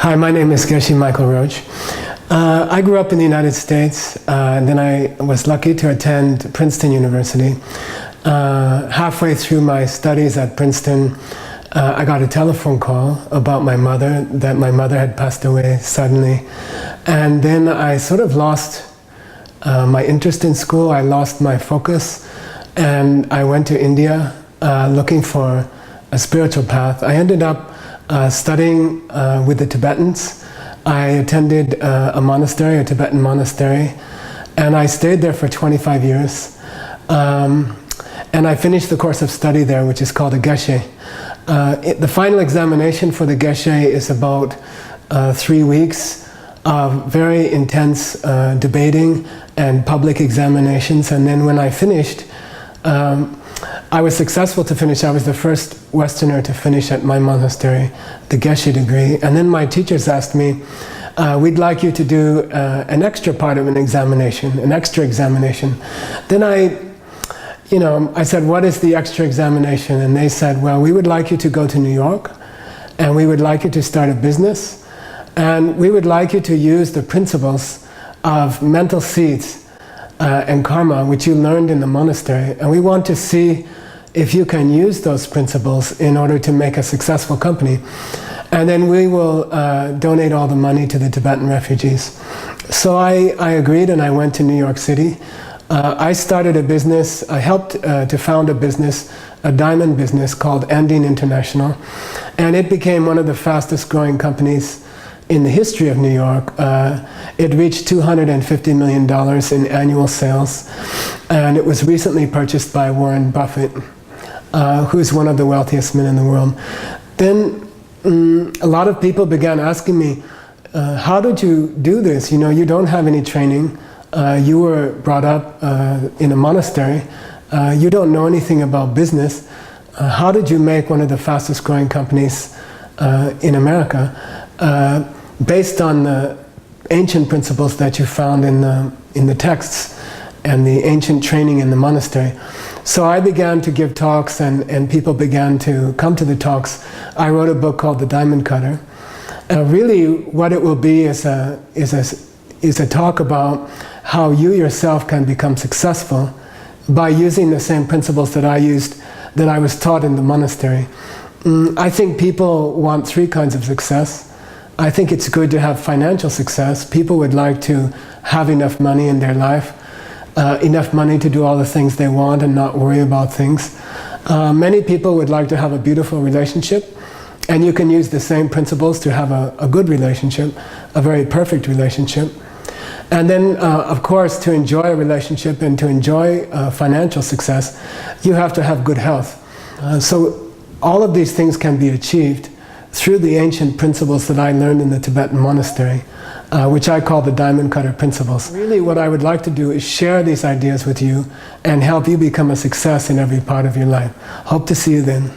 Hi, my name is Michael Roach. I grew up in the United States, and then I was lucky to attend Princeton University. Halfway through my studies at Princeton, I got a telephone call about my mother, that my mother had passed away suddenly. And then I sort of lost my interest in school, I lost my focus, and I went to India looking for a spiritual path. I ended up studying with the Tibetans. I attended a monastery, a Tibetan monastery, and I stayed there for 25 years. And I finished the course of study there, which is called a geshe. The final examination for the geshe is about 3 weeks of very intense debating and public examinations. And then when I finished, I was successful to finish. I was the first Westerner to finish at my monastery, the geshe degree. And then my teachers asked me, we'd like you to do an extra part of an examination, an extra examination. Then I said, what is the extra examination? And they said, well, we would like you to go to New York, and we would like you to start a business, and we would like you to use the principles of mental seeds and karma, which you learned in the monastery, and we want to see if you can use those principles in order to make a successful company. And then we will donate all the money to the Tibetan refugees. So I agreed, and I went to New York City. I started a business, I helped to found a business, a diamond business called Andine International, and it became one of the fastest growing companies in the history of New York. It reached $250 million in annual sales, and it was recently purchased by Warren Buffett, who's one of the wealthiest men in the world. Then a lot of people began asking me, how did you do this? You know, you don't have any training. You were brought up in a monastery. You don't know anything about business. How did you make one of the fastest growing companies in America based on the ancient principles that you found in the texts and the ancient training in the monastery? So I began to give talks, and people began to come to the talks. I wrote a book called The Diamond Cutter. Really what it will be is a talk about how you yourself can become successful by using the same principles that I used, that I was taught in the monastery. I think people want 3 kinds of success. I think it's good to have financial success. People would like to have enough money in their life, enough money to do all the things they want and not worry about things. Many people would like to have a beautiful relationship, and you can use the same principles to have a good relationship, a very perfect relationship. And then, of course, to enjoy a relationship and to enjoy financial success, you have to have good health. So all of these things can be achieved through the ancient principles that I learned in the Tibetan monastery, which I call the Diamond Cutter Principles. Really what I would like to do is share these ideas with you and help you become a success in every part of your life. Hope to see you then.